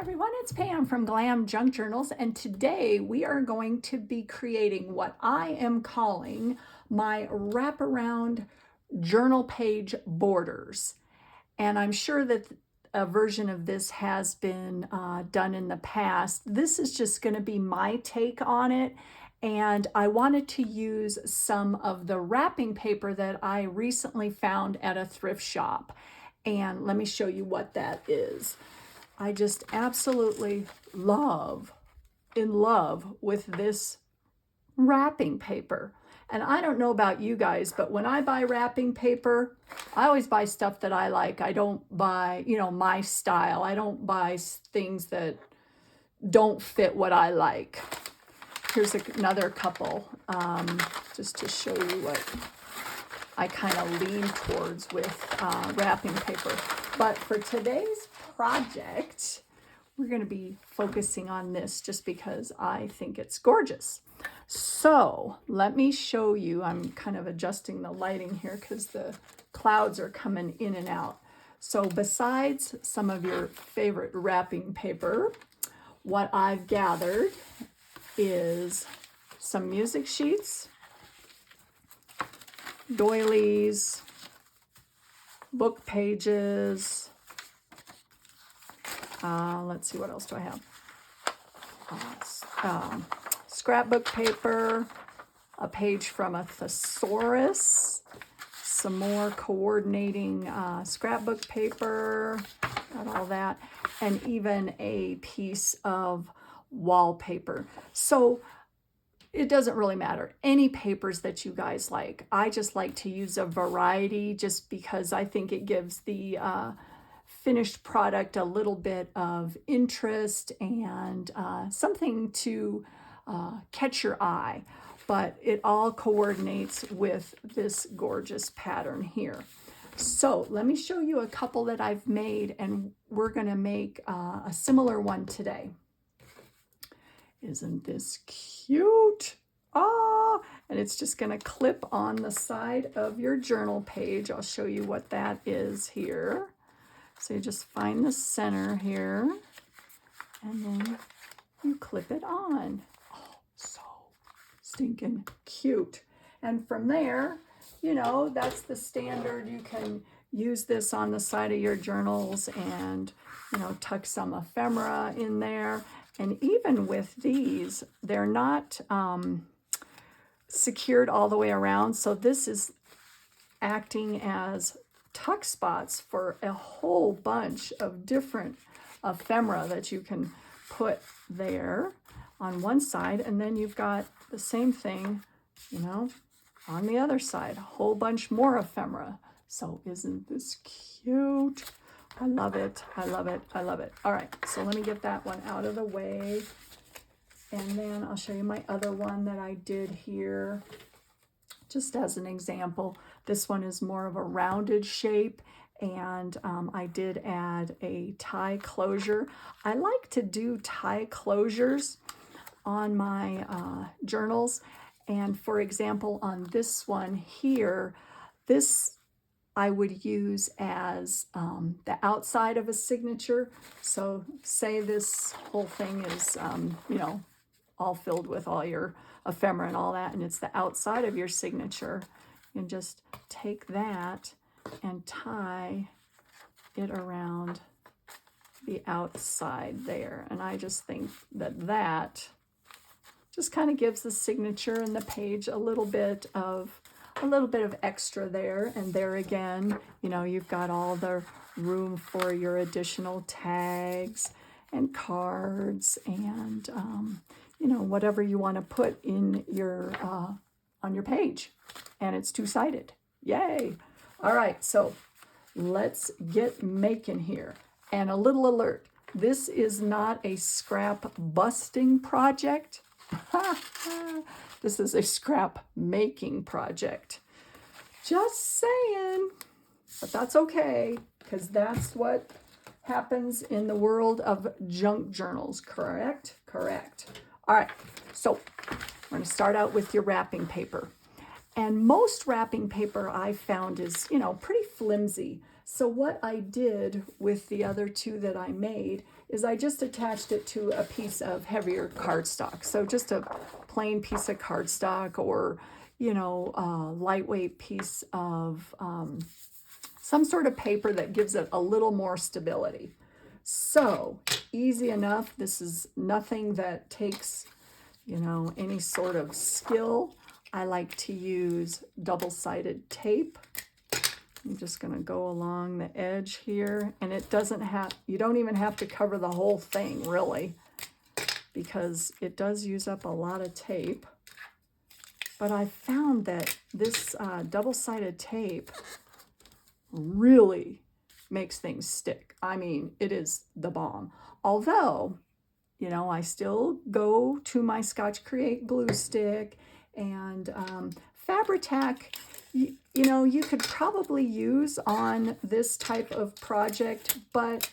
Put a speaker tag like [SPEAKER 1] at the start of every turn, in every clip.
[SPEAKER 1] everyone, it's Pam from Glam Junk Journals, and today we are going to be creating what I am calling my wraparound journal page borders. And I'm sure that a version of this has been done in the past. This is just going to be my take on it, and I wanted to use some of the wrapping paper that I recently found at a thrift shop. And let me show you what that is. I just absolutely in love with this wrapping paper. And I don't know about you guys, but when I buy wrapping paper, I always buy stuff that I like. I don't buy, my style. I don't buy things that don't fit what I like. Here's another couple, just to show you what I kind of lean towards with wrapping paper. But for today's project, we're going to be focusing on this just because I think it's gorgeous. So let me show you. I'm kind of adjusting the lighting here because the clouds are coming in and out. So besides some of your favorite wrapping paper, what I've gathered is some music sheets, doilies, book pages. Let's see, what else do I have? Scrapbook paper, a page from a thesaurus, some more coordinating scrapbook paper, got all that, and even a piece of wallpaper. So it doesn't really matter. Any papers that you guys like. I just like to use a variety just because I think it gives the finished product a little bit of interest and something to catch your eye. But it all coordinates with this gorgeous pattern here. So let me show you a couple that I've made, and we're going to make a similar one today. Isn't this cute? Ah, and it's just going to clip on the side of your journal page. I'll show you what that is here. So you just find the center here, and then you clip it on. Oh, so stinking cute. And from there, that's the standard. You can use this on the side of your journals and, tuck some ephemera in there. And even with these, they're not secured all the way around. So this is acting as tuck spots for a whole bunch of different ephemera that you can put there on one side. And then you've got the same thing, on the other side, a whole bunch more ephemera. So isn't this cute? I love it. I love it. I love it. All right, so let me get that one out of the way. And then I'll show you my other one that I did here. Just as an example, this one is more of a rounded shape, and I did add a tie closure. I like to do tie closures on my journals. And for example, on this one here, this I would use as the outside of a signature. So say this whole thing is, all filled with all your ephemera and all that, and it's the outside of your signature. And just take that and tie it around the outside there. And I just think that just kind of gives the signature and the page a little bit of extra there. And there again, you've got all the room for your additional tags and cards and whatever you want to put in your on your page. And it's two-sided. Yay! All right, so let's get making here. And a little alert, this is not a scrap busting project. This is a scrap making project. Just saying. But that's okay, because that's what happens in the world of junk journals, correct? Correct. All right, so we're going to start out with your wrapping paper. And most wrapping paper I found is, pretty flimsy. So what I did with the other two that I made is I just attached it to a piece of heavier cardstock. So just a plain piece of cardstock, or, you know, a lightweight piece of some sort of paper that gives it a little more stability. So easy enough. This is nothing that takes, you know, any sort of skill. I like to use double-sided tape. I'm just going to go along the edge here, and it doesn't have, you don't even have to cover the whole thing really, because it does use up a lot of tape. But I found that this double-sided tape really makes things stick. I mean, it is the bomb. Although, you know, I still go to my Scotch Create glue stick and Fabri-Tac. You know, you could probably use on this type of project, but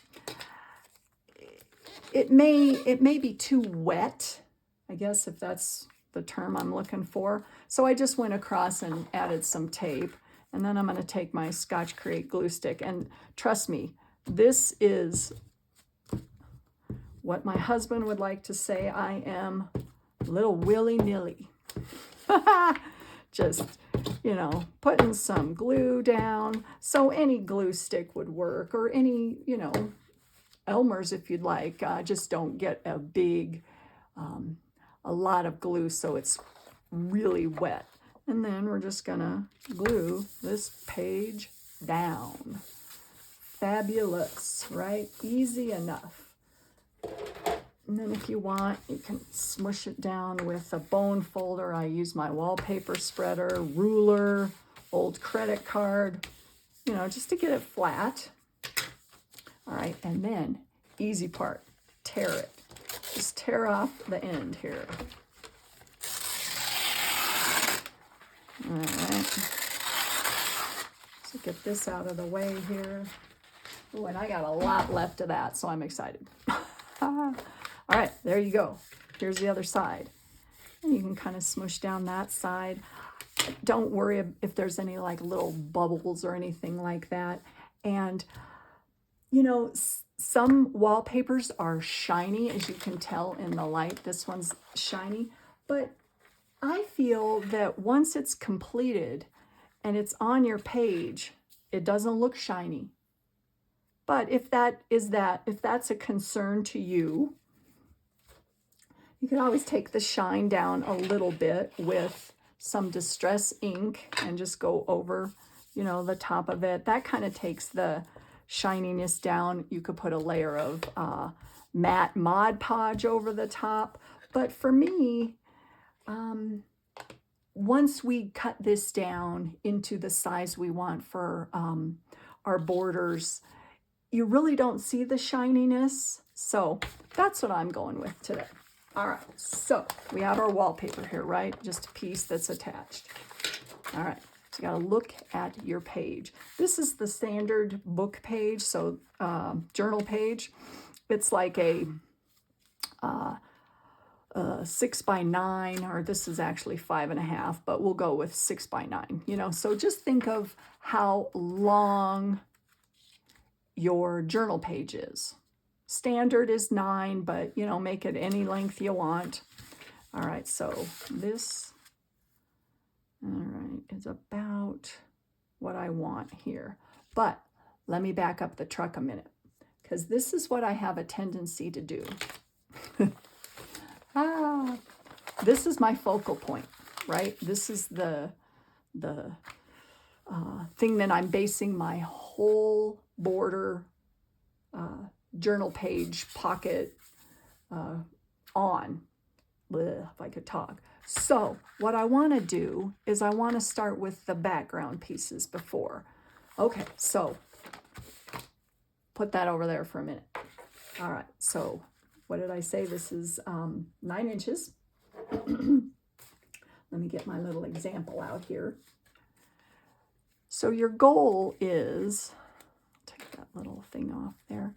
[SPEAKER 1] it may be too wet, I guess, if that's the term I'm looking for. So I just went across and added some tape, and then I'm going to take my Scotch Create glue stick, and trust me, this is what my husband would like to say. I am a little willy-nilly. Just, you know, putting some glue down. So any glue stick would work, or any, you know, Elmer's if you'd like. Just don't get a big, a lot of glue so it's really wet. And then we're just gonna glue this page down. Fabulous, right? Easy enough. And then if you want, you can smush it down with a bone folder. I use my wallpaper spreader, ruler, old credit card, you know, just to get it flat. All right, and then easy part, tear it. Just tear off the end here. All right. So get this out of the way here. Oh, and I got a lot left of that, so I'm excited. All right, there you go. Here's the other side. And you can kind of smush down that side. Don't worry if there's any like little bubbles or anything like that. And, you know, some wallpapers are shiny, as you can tell in the light. This one's shiny. But I feel that once it's completed and it's on your page, it doesn't look shiny. But if that's a concern to you, you can always take the shine down a little bit with some Distress ink and just go over, you know, the top of it. That kind of takes the shininess down. You could put a layer of matte Mod Podge over the top. But for me, once we cut this down into the size we want for our borders, you really don't see the shininess. So that's what I'm going with today. All right, so we have our wallpaper here, right? Just a piece that's attached. All right, so you gotta look at your page. This is the standard book page, so journal page. It's like a 6x9, or this is actually 5.5, but we'll go with 6x9, you know? So just think of how long your journal page is. Standard is 9, but, you know, make it any length you want. All right, so this, all right, is about what I want here. But let me back up the truck a minute, because this is what I have a tendency to do. This is my focal point, right? This is the thing that I'm basing my whole border journal page pocket on. Blech, if I could talk. So what I want to do is I want to start with the background pieces before. Okay, so put that over there for a minute. All right, so what did I say? This is 9 inches. Let me get my little example out here. So your goal is, take that little thing off there,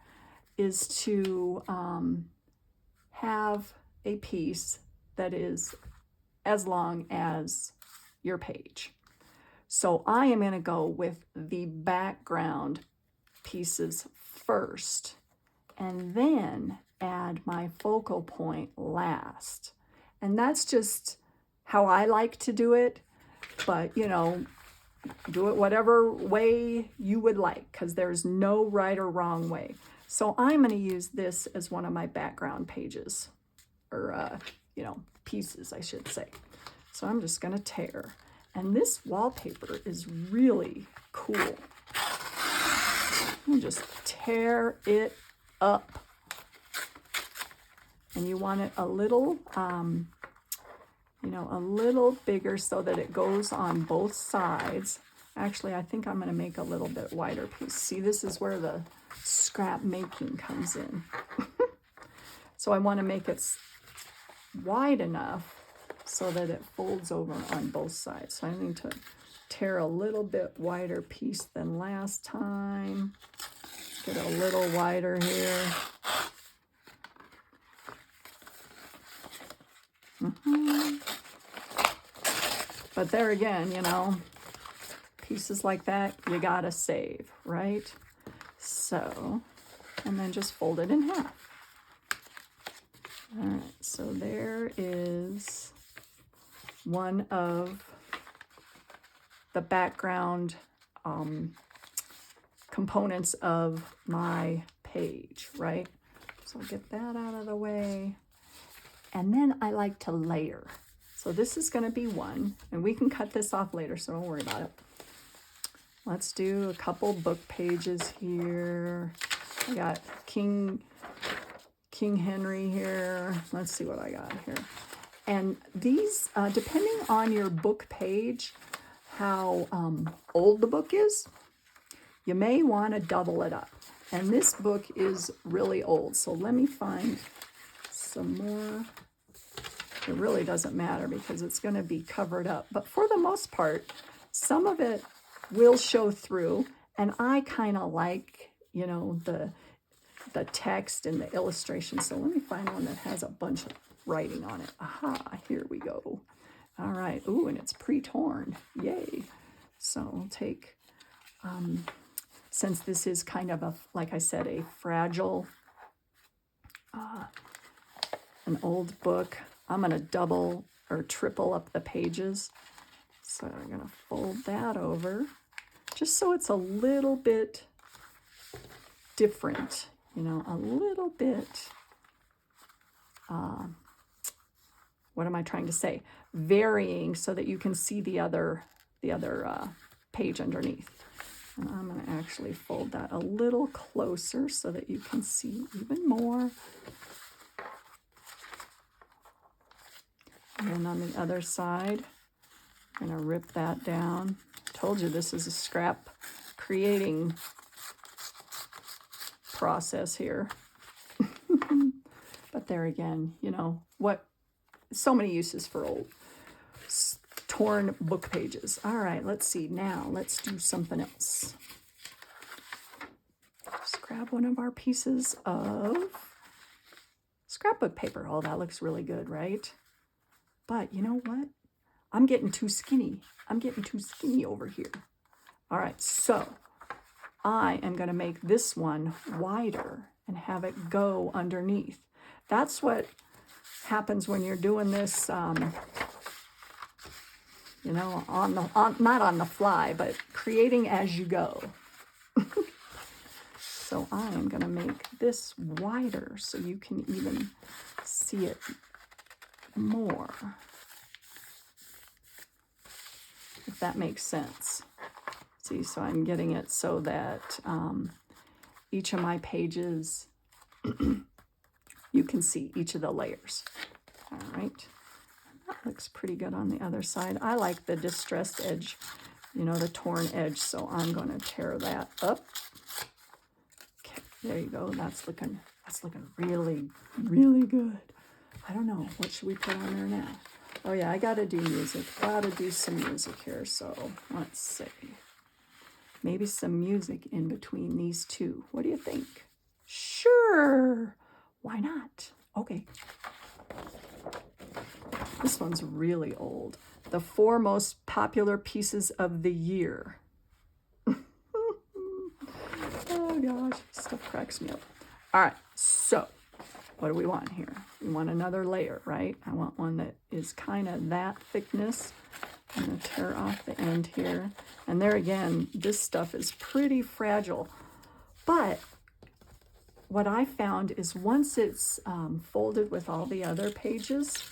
[SPEAKER 1] is to have a piece that is as long as your page. So I am going to go with the background pieces first and then add my focal point last. And that's just how I like to do it, but you know, do it whatever way you would like, because there's no right or wrong way. So I'm going to use this as one of my background pages, or you know, pieces, I should say. So I'm just going to tear. And this wallpaper is really cool. You just tear it up. And you want it a little, you know, a little bigger so that it goes on both sides. Actually, I think I'm going to make a little bit wider piece. See, this is where the scrap making comes in. So I want to make it wide enough so that it folds over on both sides. So I need to tear a little bit wider piece than last time. Get a little wider here. But there again, you know, pieces like that, you gotta save, right? So, and then just fold it in half. All right, so there is one of the background components of my page, right? So I'll get that out of the way. And then I like to layer. So this is going to be one, and we can cut this off later, so don't worry about it. Let's do a couple book pages here. I got King Henry here. Let's see what I got here. And these, depending on your book page, how old the book is, you may want to double it up. And this book is really old, so let me find some more. It really doesn't matter because it's going to be covered up. But for the most part, some of it will show through. And I kind of like, you know, the text and the illustration. So let me find one that has a bunch of writing on it. Aha, here we go. All right. Ooh, and it's pre-torn. Yay. So I'll take, since this is kind of a, like I said, a fragile, an old book, I'm going to double or triple up the pages. So I'm going to fold that over just so it's a little bit different, you know, a little bit, what am I trying to say? Varying so that you can see the other page underneath. And I'm going to actually fold that a little closer so that you can see even more. And then on the other side, I'm going to rip that down. Told you this is a scrap creating process here. But there again, you know, so many uses for old torn book pages. All right, let's see. Now let's do something else. Just grab one of our pieces of scrapbook paper. Oh, that looks really good, right? But you know what? I'm getting too skinny. I'm getting too skinny over here. All right, so I am going to make this one wider and have it go underneath. That's what happens when you're doing this, you know, not on the fly, but creating as you go. So I am going to make this wider so you can even see it more, if that makes sense. See, so I'm getting it so that each of my pages, you can see each of the layers. All right, that looks pretty good on the other side. I like the distressed edge, you know, the torn edge, so I'm going to tear that up. Okay, there you go. That's looking really, really good. I don't know, what should we put on there now? Oh yeah, I gotta do music. Gotta do some music here, so let's see. Maybe some music in between these two. What do you think? Sure, why not? Okay. This one's really old. The 4 most popular pieces of the year. Oh gosh, stuff cracks me up. All right, so what do we want here? We want another layer, right? I want one that is kind of that thickness. I'm going to tear off the end here. And there again, this stuff is pretty fragile. But what I found is once it's folded with all the other pages,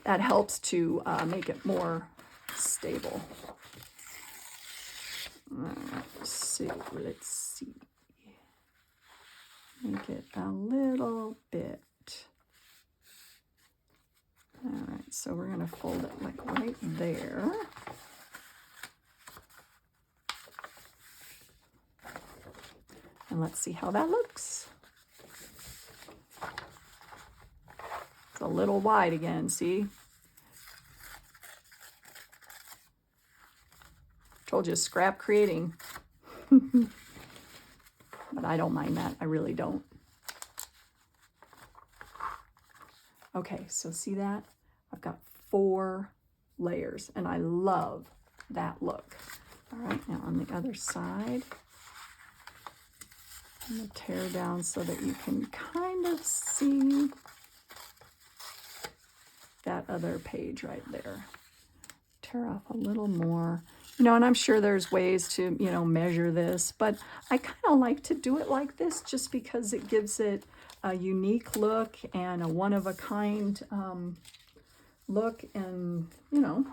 [SPEAKER 1] that helps to make it more stable. All right, so let's see. Make it a little bit. All right, so we're going to fold it like right there. And let's see how that looks. It's a little wide again, see? Told you, scrap creating. But I don't mind that, I really don't. Okay, so see that? I've got 4 layers, and I love that look. All right, now on the other side, I'm going to tear down so that you can kind of see that other page right there. Tear off a little more. You know, and I'm sure there's ways to, you know, measure this, but I kind of like to do it like this just because it gives it a unique look and a one-of-a-kind look, and, you know,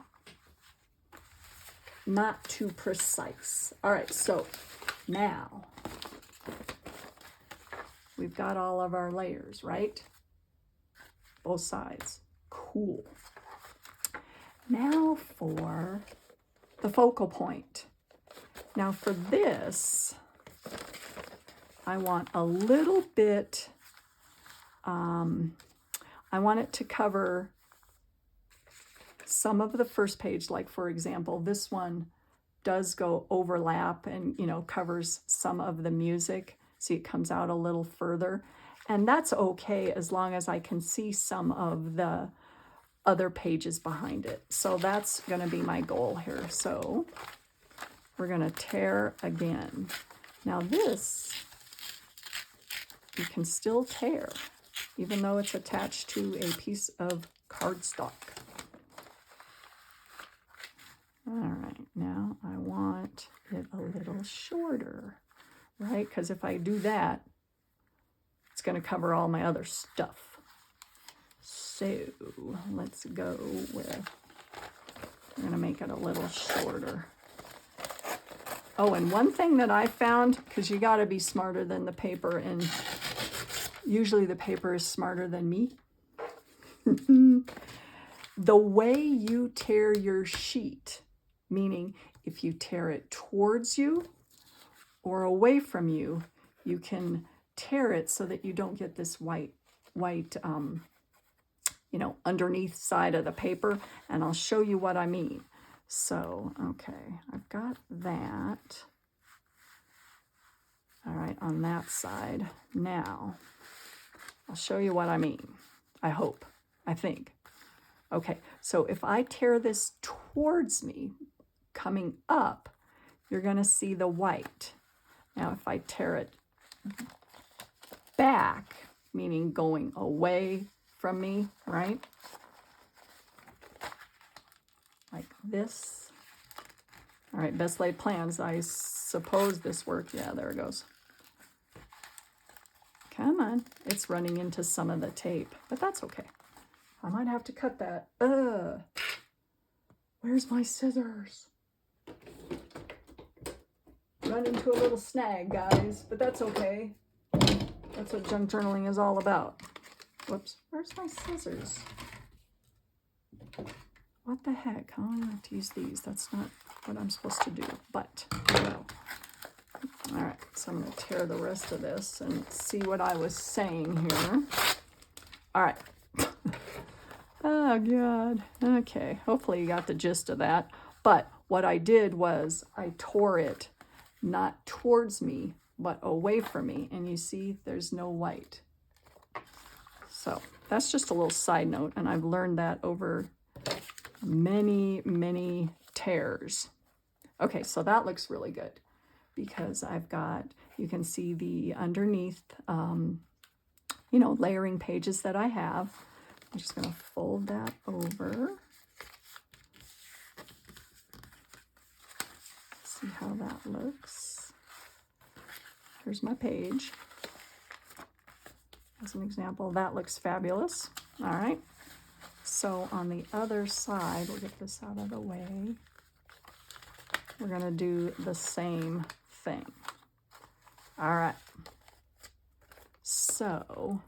[SPEAKER 1] not too precise. All right, so now we've got all of our layers, right? Both sides. Cool. Now for the focal point. Now for this, I want a little bit, I want it to cover some of the first page. Like for example, this one does go overlap and, you know, covers some of the music. See, it comes out a little further. And that's okay as long as I can see some of the other pages behind it. So that's going to be my goal here. So we're going to tear again. Now this, you can still tear, even though it's attached to a piece of cardstock. All right, now I want it a little shorter, right? Because if I do that, it's going to cover all my other stuff. So let's go with, I'm going to make it a little shorter. Oh, and one thing that I found, because you got to be smarter than the paper, and usually the paper is smarter than me. The way you tear your sheet, meaning if you tear it towards you or away from you, you can tear it so that you don't get this white, you know, underneath side of the paper. And I'll show you what I mean. So, okay, I've got that. All right, on that side. Now, I'll show you what I mean. I hope, I think. Okay, so if I tear this towards me, coming up, you're going to see the white. Now, if I tear it back, meaning going away from me, right? Like this. All right, best laid plans. I suppose this worked. Yeah, there it goes. Come on. It's running into some of the tape, but that's okay. I might have to cut that. Where's my scissors? Run into a little snag, guys, but that's okay. That's what junk journaling is all about. Whoops, where's my scissors? What the heck? Oh, I have to use these. That's not what I'm supposed to do, but well. All right, so I'm going to tear the rest of this and see what I was saying here. All right. Oh, God. Okay, hopefully you got the gist of that. But what I did was I tore it not towards me, but away from me. And you see there's no white. So that's just a little side note. And I've learned that over many, many tears. Okay, so that looks really good. because I've got, you can see the underneath, you know, layering pages that I have. I'm just going to fold that over. See how that looks. Here's my page. As an example, that looks fabulous. All right. So on the other side, we'll get this out of the way. We're going to do the same thing. All right. So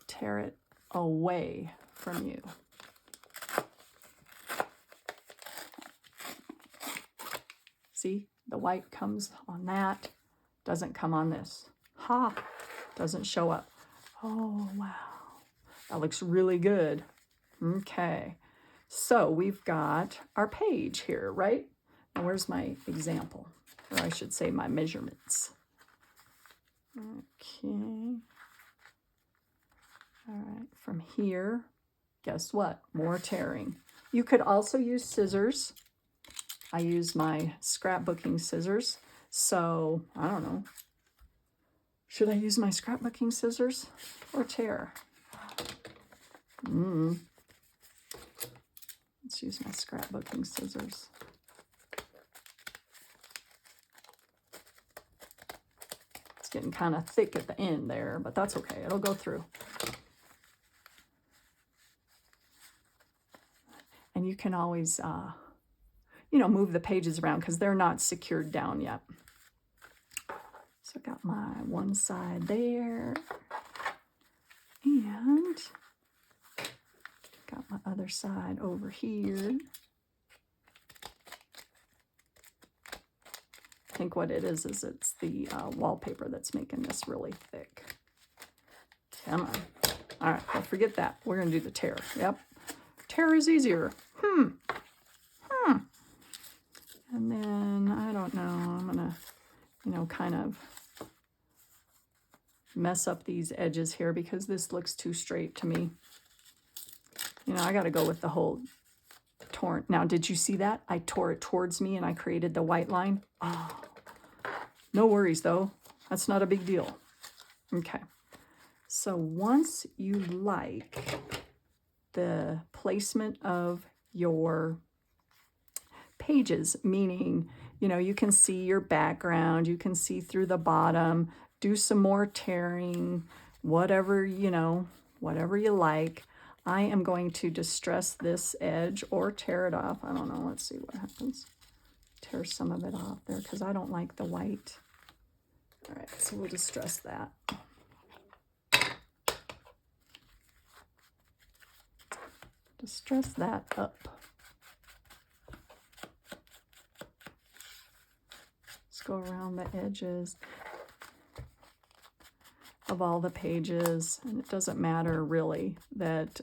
[SPEAKER 1] tear it away from you. See, the white comes on that, doesn't come on this. Ha, doesn't show up. Oh, wow. That looks really good. Okay, so we've got our page here, right? Now where's my example? Or I should say my measurements. Okay. All right, from here, guess what? More tearing. You could also use scissors. I use my scrapbooking scissors. So, I don't know. Should I use my scrapbooking scissors or tear? Let's use my scrapbooking scissors. It's getting kind of thick at the end there, but that's okay. It'll go through. And you can always, you know, move the pages around because they're not secured down yet. So I got my one side there. And got my other side over here. I think what it is it's the wallpaper that's making this really thick. Come on. All right, well, forget that. We're going to do the tear. Yep. Tear is easier. And then, I don't know, I'm going to, you know, kind of mess up these edges here because this looks too straight to me. You know, I got to go with the whole torn. Now, did you see that? I tore it towards me and I created the white line. Oh, no worries though. That's not a big deal. Okay. So once you like the placement of your pages, meaning, you know, you can see your background, you can see through the bottom, do some more tearing, whatever, you know, whatever you like. I am going to distress this edge or tear it off. I don't know. Let's see what happens. Tear some of it off there because I don't like the white. All right, so we'll distress that. Distress that up. Let's go around the edges of all the pages, and it doesn't matter really that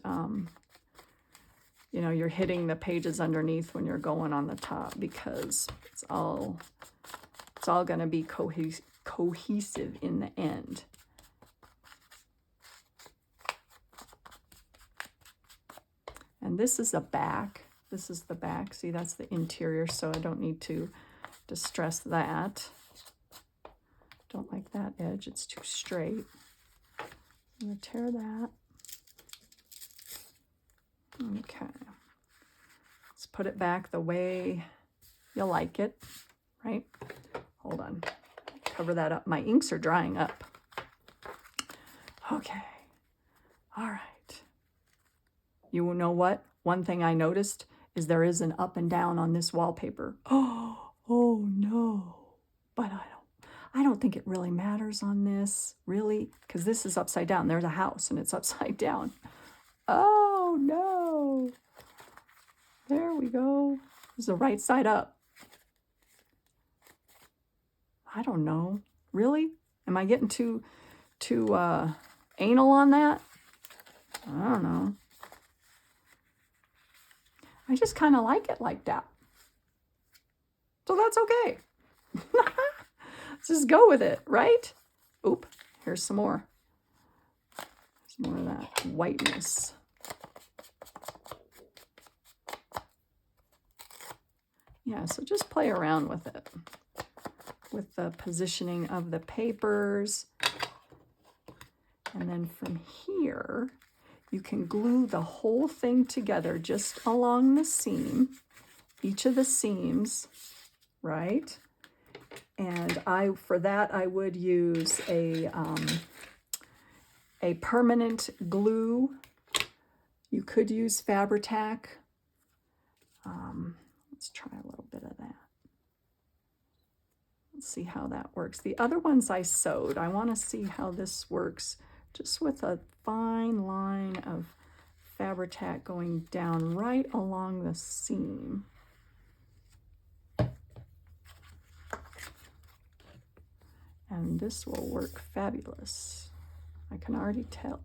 [SPEAKER 1] you know, you're hitting the pages underneath when you're going on the top because it's all going to be cohesive in the end. And this is the back. This is the back. See, that's the interior, so I don't need to distress that. Don't like that edge. It's too straight. I'm going to tear that. Okay. Let's put it back the way you like it, right? Hold on. Cover that up. My inks are drying up. Okay. All right. You know what? One thing I noticed is there is an up and down on this wallpaper. Oh no. But I don't think it really matters on this, really, because this is upside down. There's a house and it's upside down. Oh no. There we go. It's the right side up. I don't know. Really? Am I getting too anal on that? I don't know. I just kind of like it like that. So that's okay. Let's just go with it, right? Oop, here's some more. Some more of that whiteness. Yeah, so just play around with it. with the positioning of the papers. And then from here, you can glue the whole thing together just along the seam, each of the seams, right? And for that, I would use a permanent glue. You could use Fabri-Tac. Let's try a little bit of that. Let's see how that works. The other ones I sewed. I want to see how this works, just with a fine line of Fabri-Tac going down right along the seam. And this will work fabulous. I can already tell.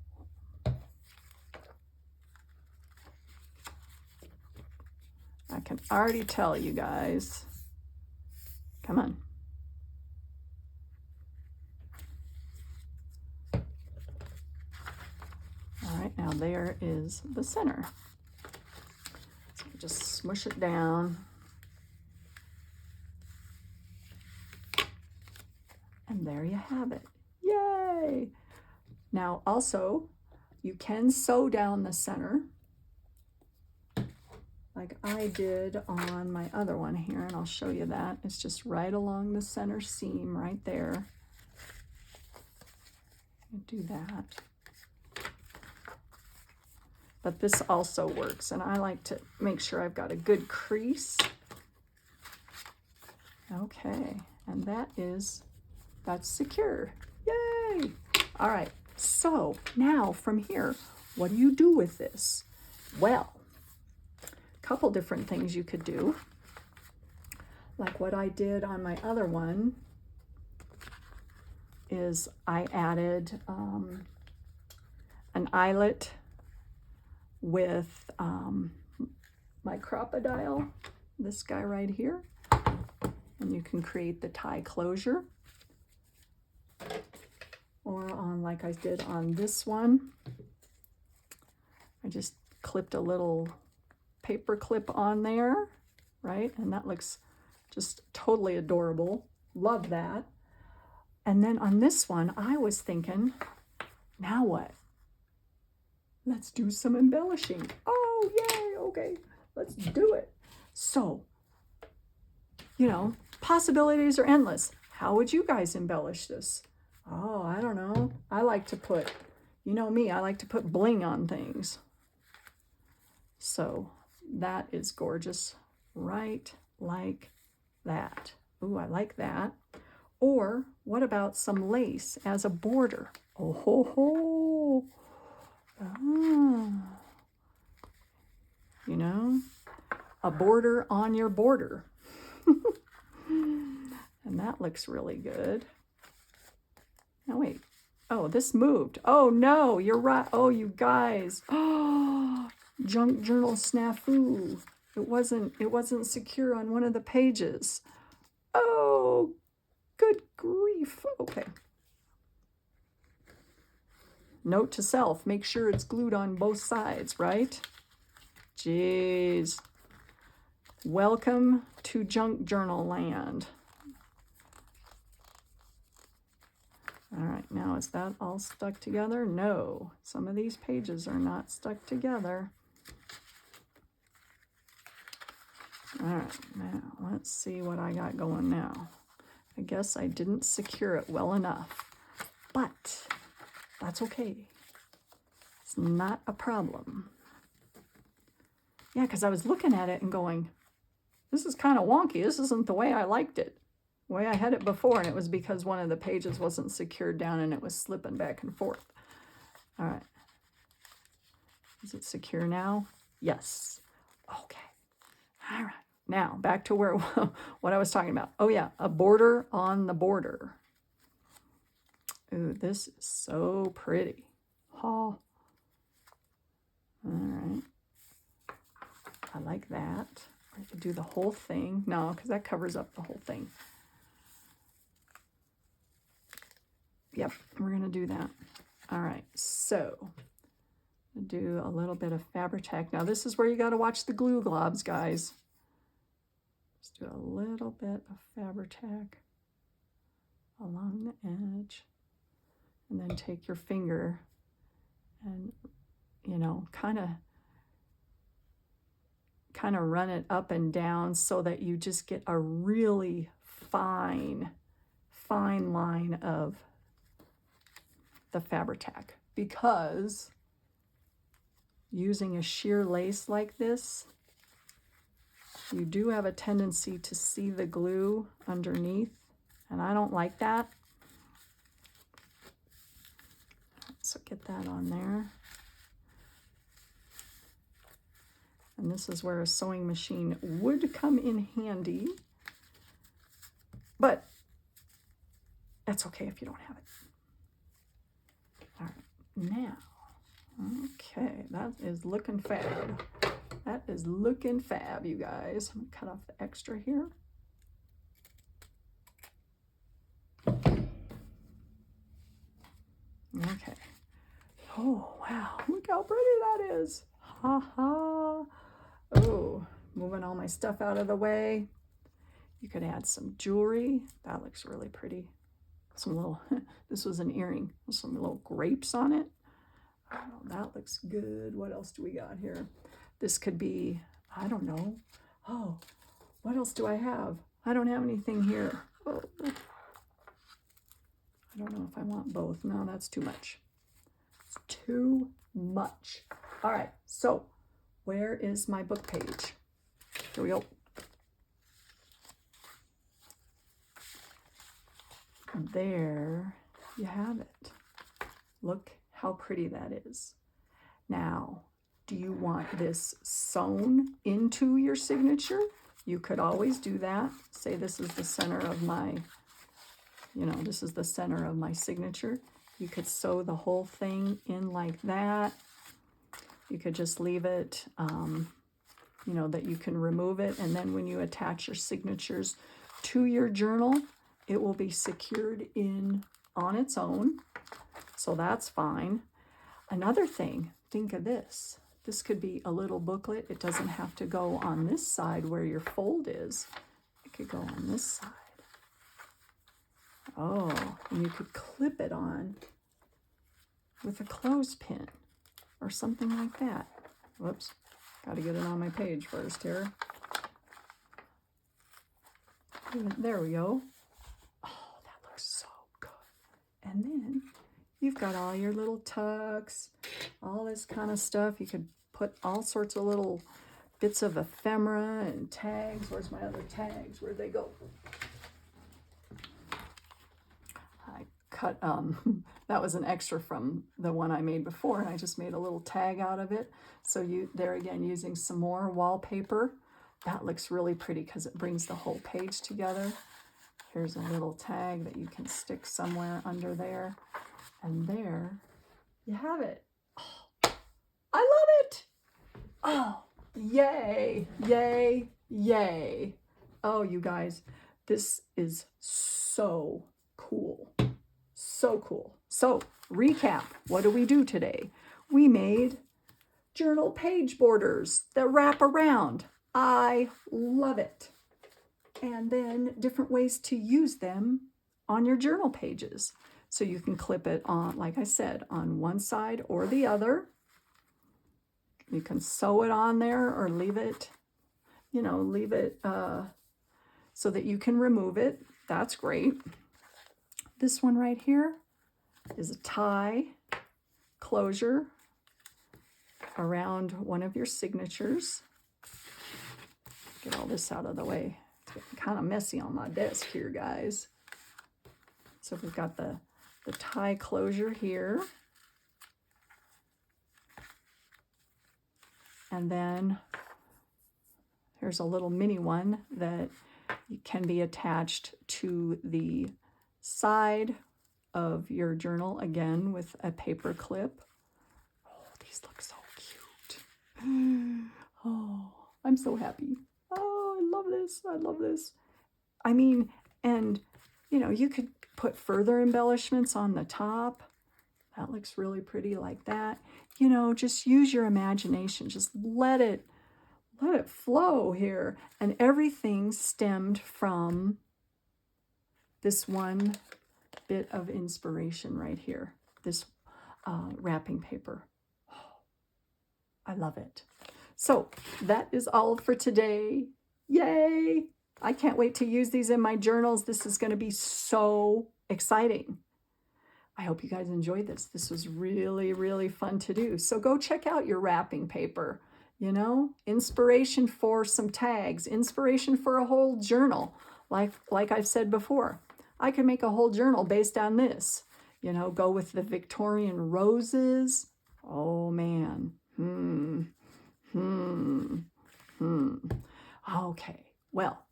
[SPEAKER 1] I can already tell, you guys. Come on. All right, now there is the center. So just smush it down. And there you have it. Yay! Now also, you can sew down the center like I did on my other one here, and I'll show you that. It's just right along the center seam right there. Do that. But this also works, and I like to make sure I've got a good crease. Okay, and that's secure. Yay! All right, so now from here, what do you do with this? Well, a couple different things you could do. Like what I did on my other one is I added an eyelet with my crocodile, this guy right here. And you can create the tie closure. Or on, like I did on this one, I just clipped a little paper clip on there, right? And that looks just totally adorable. Love that. And then on this one, I was thinking, now what? Let's do some embellishing. Oh, yay, okay, let's do it. So, you know, possibilities are endless. How would you guys embellish this? Oh, I don't know. I like to put, you know me, I like to put bling on things. So that is gorgeous, right like that. Ooh, I like that. Or what about some lace as a border? Oh, ho, ho. Oh. You know, a border on your border. And that looks really good. Now wait. Oh, this moved. Oh no, you're right. Oh, you guys. Oh, junk journal snafu. It wasn't secure on one of the pages. Oh, good grief. Okay. Note to self, make sure it's glued on both sides, right? Jeez. Welcome to junk journal land. All right, now is that all stuck together? No, some of these pages are not stuck together. All right, now let's see what I got going now. I guess I didn't secure it well enough, but that's okay. It's not a problem. Yeah, because I was looking at it and going, this is kind of wonky. This isn't the way I liked it. The way I had it before, and it was because one of the pages wasn't secured down and it was slipping back and forth. All right. Is it secure now? Yes. Okay. All right. Now, back to where what I was talking about. Oh, yeah, a border on the border. Ooh, this is so pretty. Oh. All right. I like that. I could do the whole thing. No, because that covers up the whole thing. Yep, we're going to do that. All right, so do a little bit of Fabri-Tac. Now, this is where you got to watch the glue globs, guys. Just do a little bit of Fabri-Tac. along the edge. And then take your finger and, you know, kind of run it up and down so that you just get a really fine line of the Fabri-Tac. Because using a sheer lace like this, you do have a tendency to see the glue underneath, and I don't like that. So get that on there. And this is where a sewing machine would come in handy, but that's okay if you don't have it. All right, now, okay, that is looking fab. That is looking fab, you guys. I'm gonna cut off the extra here. Okay. Oh, wow, look how pretty that is. Ha ha. Oh, moving all my stuff out of the way. You could add some jewelry. That looks really pretty. Some little, this was an earring with some little grapes on it. Oh, that looks good. What else do we got here? This could be, I don't know. Oh, what else do I have? I don't have anything here. Oh, I don't know if I want both. No, that's too much. It's too much. All right, so where is my book page? Here we go. There you have it. Look how pretty that is. Now, do you want this sewn into your signature? You could always do that. Say this is the center of my, you know, this is the center of my signature. You could sew the whole thing in like that. You could just leave it, you know, that you can remove it. And then when you attach your signatures to your journal, it will be secured in on its own. So that's fine. Another thing, think of this. This could be a little booklet. It doesn't have to go on this side where your fold is. It could go on this side. Oh, and you could clip it on with a clothespin or something like that. Whoops, got to get it on my page first here. There we go. Oh, that looks so good. And then you've got all your little tucks, all this kind of stuff. You could put all sorts of little bits of ephemera and tags. Where's my other tags? Where'd they go? I cut, that was an extra from the one I made before, and I just made a little tag out of it. So you, there again, using some more wallpaper. That looks really pretty because it brings the whole page together. Here's a little tag that you can stick somewhere under there. And there you have it. Oh, I love it. Oh, yay, yay, yay. Oh, you guys, this is so cool. So cool. So, recap. What do we do today? We made journal page borders that wrap around. I love it. And then different ways to use them on your journal pages. So you can clip it on, like I said, on one side or the other. You can sew it on there or leave it, you know, leave it so that you can remove it. That's great. This one right here is a tie closure around one of your signatures. Get all this out of the way. It's getting kind of messy on my desk here, guys. So we've got the tie closure here. And then here's a little mini one that can be attached to the side of your journal, again with a paper clip. Oh, these look so cute. Oh, I'm so happy. Oh, I love this. I love this. I mean, and you know, you could put further embellishments on the top. That looks really pretty like that. You know, just use your imagination. Just let it flow here. And everything stemmed from this one bit of inspiration right here, this wrapping paper. I love it. So that is all for today. Yay! I can't wait to use these in my journals. This is going to be so exciting. I hope you guys enjoyed this. This was really, really fun to do. So go check out your wrapping paper. You know, inspiration for some tags, inspiration for a whole journal. Like I've said before, I could make a whole journal based on this. You know, go with the Victorian roses. Oh man. Okay, well,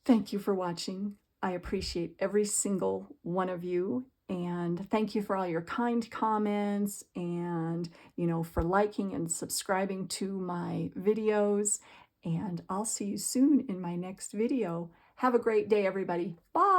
[SPEAKER 1] thank you for watching. I appreciate every single one of you. And thank you for all your kind comments and, you know, for liking and subscribing to my videos. And I'll see you soon in my next video. Have a great day, everybody. Bye.